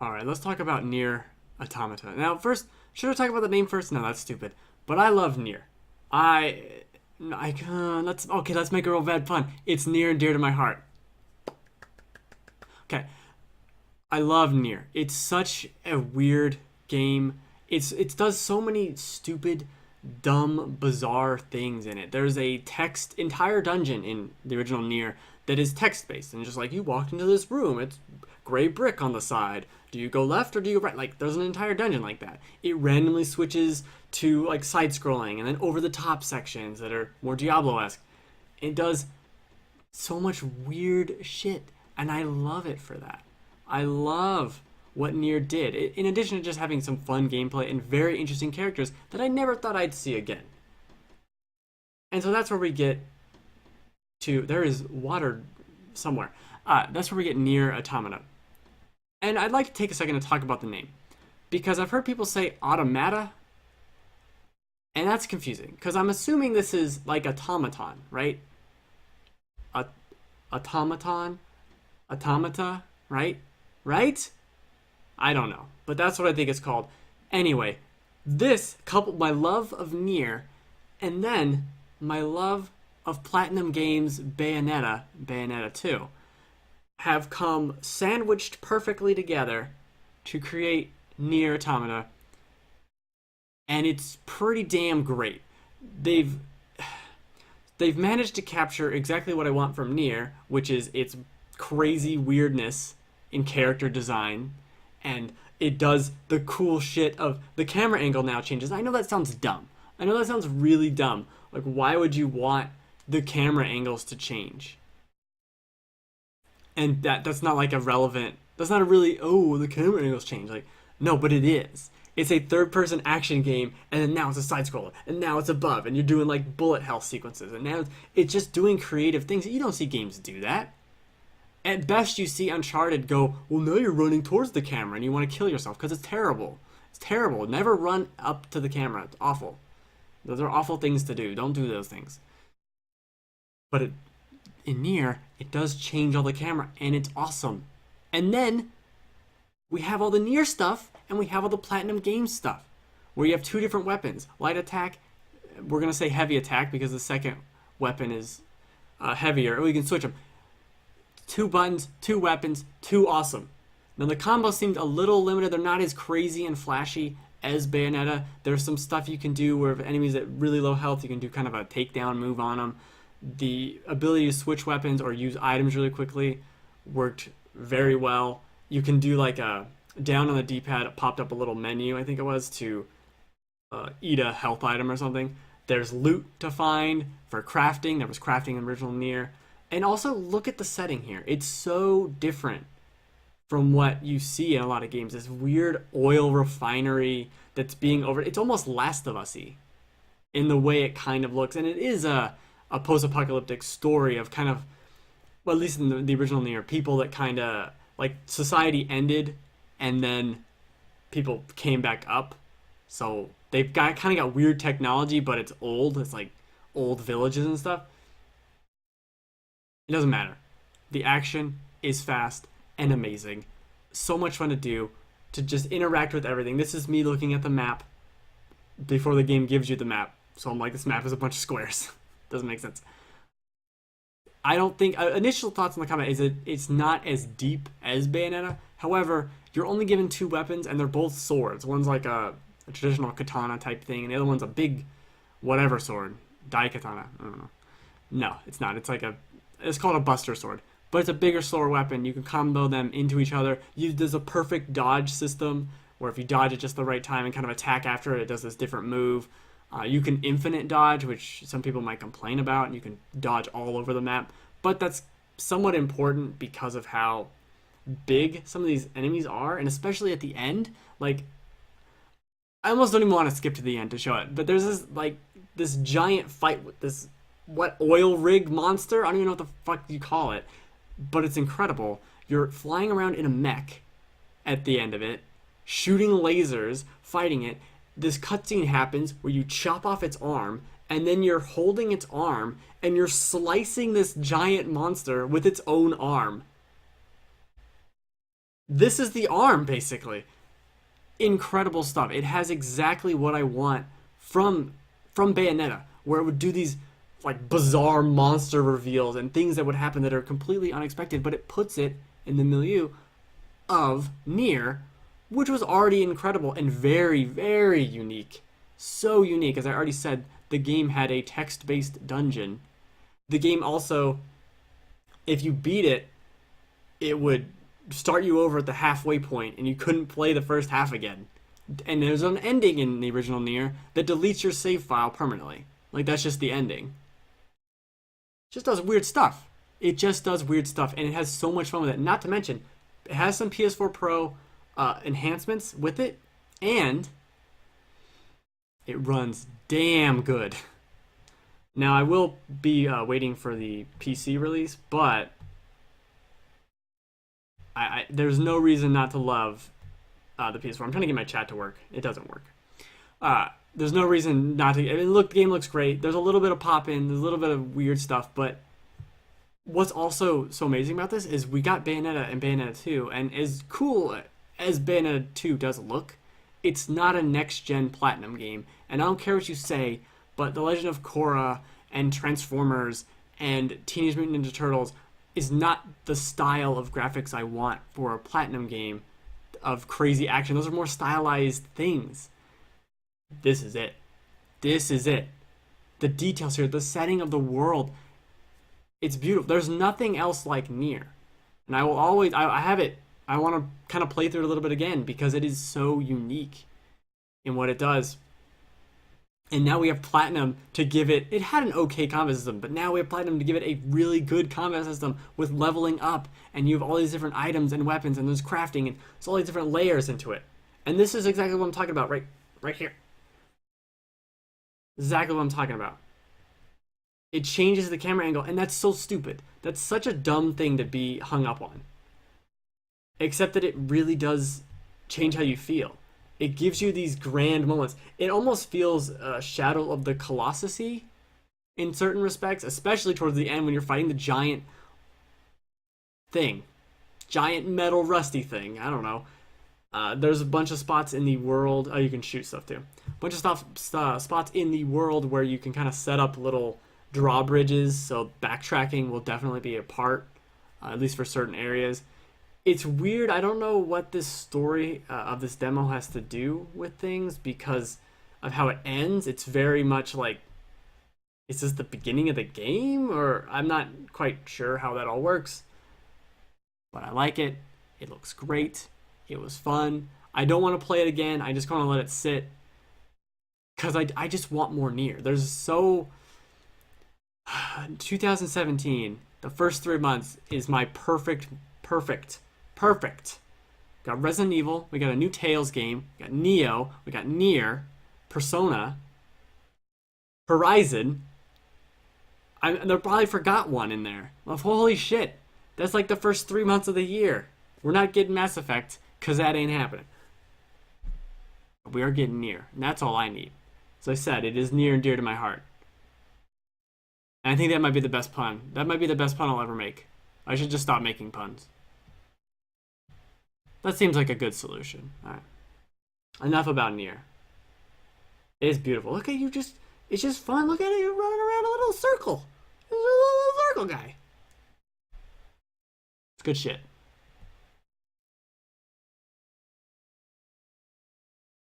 All right, let's talk about Nier Automata. Now, first, should I talk about the name first? No, that's stupid. But I love Nier. I, let's okay. Let's make a real bad pun. It's near and dear to my heart. Okay, I love Nier. It's such a weird game. It does so many stupid, dumb, bizarre things in it. There's a text entire dungeon in the original Nier that is text based and just like you walked into this room, it's gray brick on the side. Do you go left or do you go right? Like there's an entire dungeon like that. It randomly switches to like side scrolling and then over the top sections that are more Diablo esque. It does so much weird shit, and I love it for that. I love what Nier did, in addition to just having some fun gameplay and very interesting characters that I never thought I'd see again. And so that's where we get to. There is water somewhere. That's where we get Nier Automata. And I'd like to take a second to talk about the name. Because I've heard people say Automata, and that's confusing. Because I'm assuming this is like automaton, right? Automaton? Automata, right? Right? I don't know. But that's what I think it's called. Anyway, this coupled my love of Nier and then my love of Platinum Games Bayonetta 2, have come sandwiched perfectly together to create Nier Automata, and it's pretty damn great. They've they've managed to capture exactly what I want from Nier, which is its crazy weirdness in character design, and it does the cool shit of the camera angle now changes. I know that sounds dumb. I know that sounds really dumb. Like, why would you want the camera angles to change? And that's not like a relevant. That's not a really, oh, the camera angles change. Like, no, but it is. It's a third-person action game, and then now it's a side scroller, and now it's above, and you're doing like bullet hell sequences, and now it's just doing creative things. You don't see games do that. At best, you see Uncharted go, well, now you're running towards the camera, and you want to kill yourself because it's terrible. It's terrible. Never run up to the camera. It's awful. Those are awful things to do. Don't do those things. But in Nier, it does change all the camera, and it's awesome. And then we have all the Nier stuff, and we have all the Platinum Games stuff, where you have two different weapons. Light attack, we're going to say heavy attack because the second weapon is heavier. Or we can switch them. Two buttons, two weapons, two awesome. Now the combos seemed a little limited. They're not as crazy and flashy as Bayonetta. There's some stuff you can do where if enemies at really low health, you can do kind of a takedown move on them. The ability to switch weapons or use items really quickly worked very well. You can do like a down on the D-pad, it popped up a little menu, I think it was, to eat a health item or something. There's loot to find for crafting. There was crafting in original Nier. And also look at the setting here. It's so different from what you see in a lot of games. This weird oil refinery that's being over. It's almost Last of Us-y in the way it kind of looks. And it is a post-apocalyptic story of kind of, well, at least in the original Nier, people that kind of, like, society ended and then people came back up. So they've kind of got weird technology, but it's old. It's like old villages and stuff. It doesn't matter. The action is fast and amazing. So much fun to do, to just interact with everything. This is me looking at the map before the game gives you the map. So I'm like, this map is a bunch of squares. Doesn't make sense. I don't think initial thoughts on the comment is that it's not as deep as Bayonetta. However, you're only given two weapons and they're both swords. One's like a traditional katana type thing, and the other one's a big whatever sword, daikatana. I don't know. No, it's not. It's called a buster sword, but it's a bigger, slower weapon. You can combo them into each other. There's a perfect dodge system where if you dodge at just the right time and kind of attack after it, it does this different move. You can infinite dodge, which some people might complain about, and you can dodge all over the map. But that's somewhat important because of how big some of these enemies are, and especially at the end. Like, I almost don't even want to skip to the end to show it, but there's this giant fight with this oil rig monster. I don't even know what the fuck you call it, but it's incredible. You're flying around in a mech at the end of it, shooting lasers, fighting it. This cutscene happens where you chop off its arm, and then you're holding its arm and you're slicing this giant monster with its own arm. This is the arm, basically. Incredible stuff. It has exactly what I want from Bayonetta, where it would do these like bizarre monster reveals and things that would happen that are completely unexpected, but it puts it in the milieu of Nier, which was already incredible and very, very unique. So unique, as I already said, the game had a text-based dungeon. The game also, if you beat it, it would start you over at the halfway point and you couldn't play the first half again. And there's an ending in the original Nier that deletes your save file permanently. Like, that's just the ending. It just does weird stuff. It just does weird stuff, and it has so much fun with it. Not to mention, it has some PS4 Pro enhancements with it, and it runs damn good. Now, I will be waiting for the PC release, but there's no reason not to love the PS4. I'm trying to get my chat to work. It doesn't work. There's no reason not to. I mean, look, the game looks great. There's a little bit of pop in. There's a little bit of weird stuff. But what's also so amazing about this is we got Bayonetta and Bayonetta 2. And as cool as Bayonetta 2 does look, it's not a next-gen Platinum game. And I don't care what you say, but The Legend of Korra and Transformers and Teenage Mutant Ninja Turtles is not the style of graphics I want for a Platinum game of crazy action. Those are more stylized things. This is it. This is it. The details here, the setting of the world, it's beautiful. There's nothing else like Nier. And I will always, I have it, I want to kind of play through it a little bit again because it is so unique in what it does. And now we have Platinum to give it, it had an okay combat system, but now we have Platinum to give it a really good combat system with leveling up. And you have all these different items and weapons, and there's crafting, and there's all these different layers into it. And this is exactly what I'm talking about right here. Exactly what I'm talking about. It changes the camera angle, and that's so stupid. That's such a dumb thing to be hung up on. Except that it really does change how you feel. It gives you these grand moments. It almost feels Shadow of the Colossus-y in certain respects, especially towards the end when you're fighting the giant thing. Giant metal rusty thing. I don't know. There's a bunch of spots in the world. Oh, you can shoot stuff too. A bunch of spots in the world where you can kind of set up little drawbridges. So backtracking will definitely be a part, at least for certain areas. It's weird. I don't know what this story of this demo has to do with things because of how it ends. It's very much like, is this the beginning of the game? Or I'm not quite sure how that all works. But I like it. It looks great. It was fun. I don't want to play it again. I just want to let it sit. Because I just want more Nier. There's so... 2017, the first 3 months is my perfect. Got Resident Evil. We got a new Tales game. We got Neo. We got Nier. Persona. Horizon. They probably forgot one in there. Holy shit. That's like the first 3 months of the year. We're not getting Mass Effect because that ain't happening. We are getting Nier, and that's all I need. As I said, it is near and dear to my heart. And I think that might be the best pun. That might be the best pun I'll ever make. I should just stop making puns. That seems like a good solution. Alright. Enough about Nier. It is beautiful. Look at you just... It's just fun. Look at it. You're running around a little circle. You're a little circle guy. It's good shit.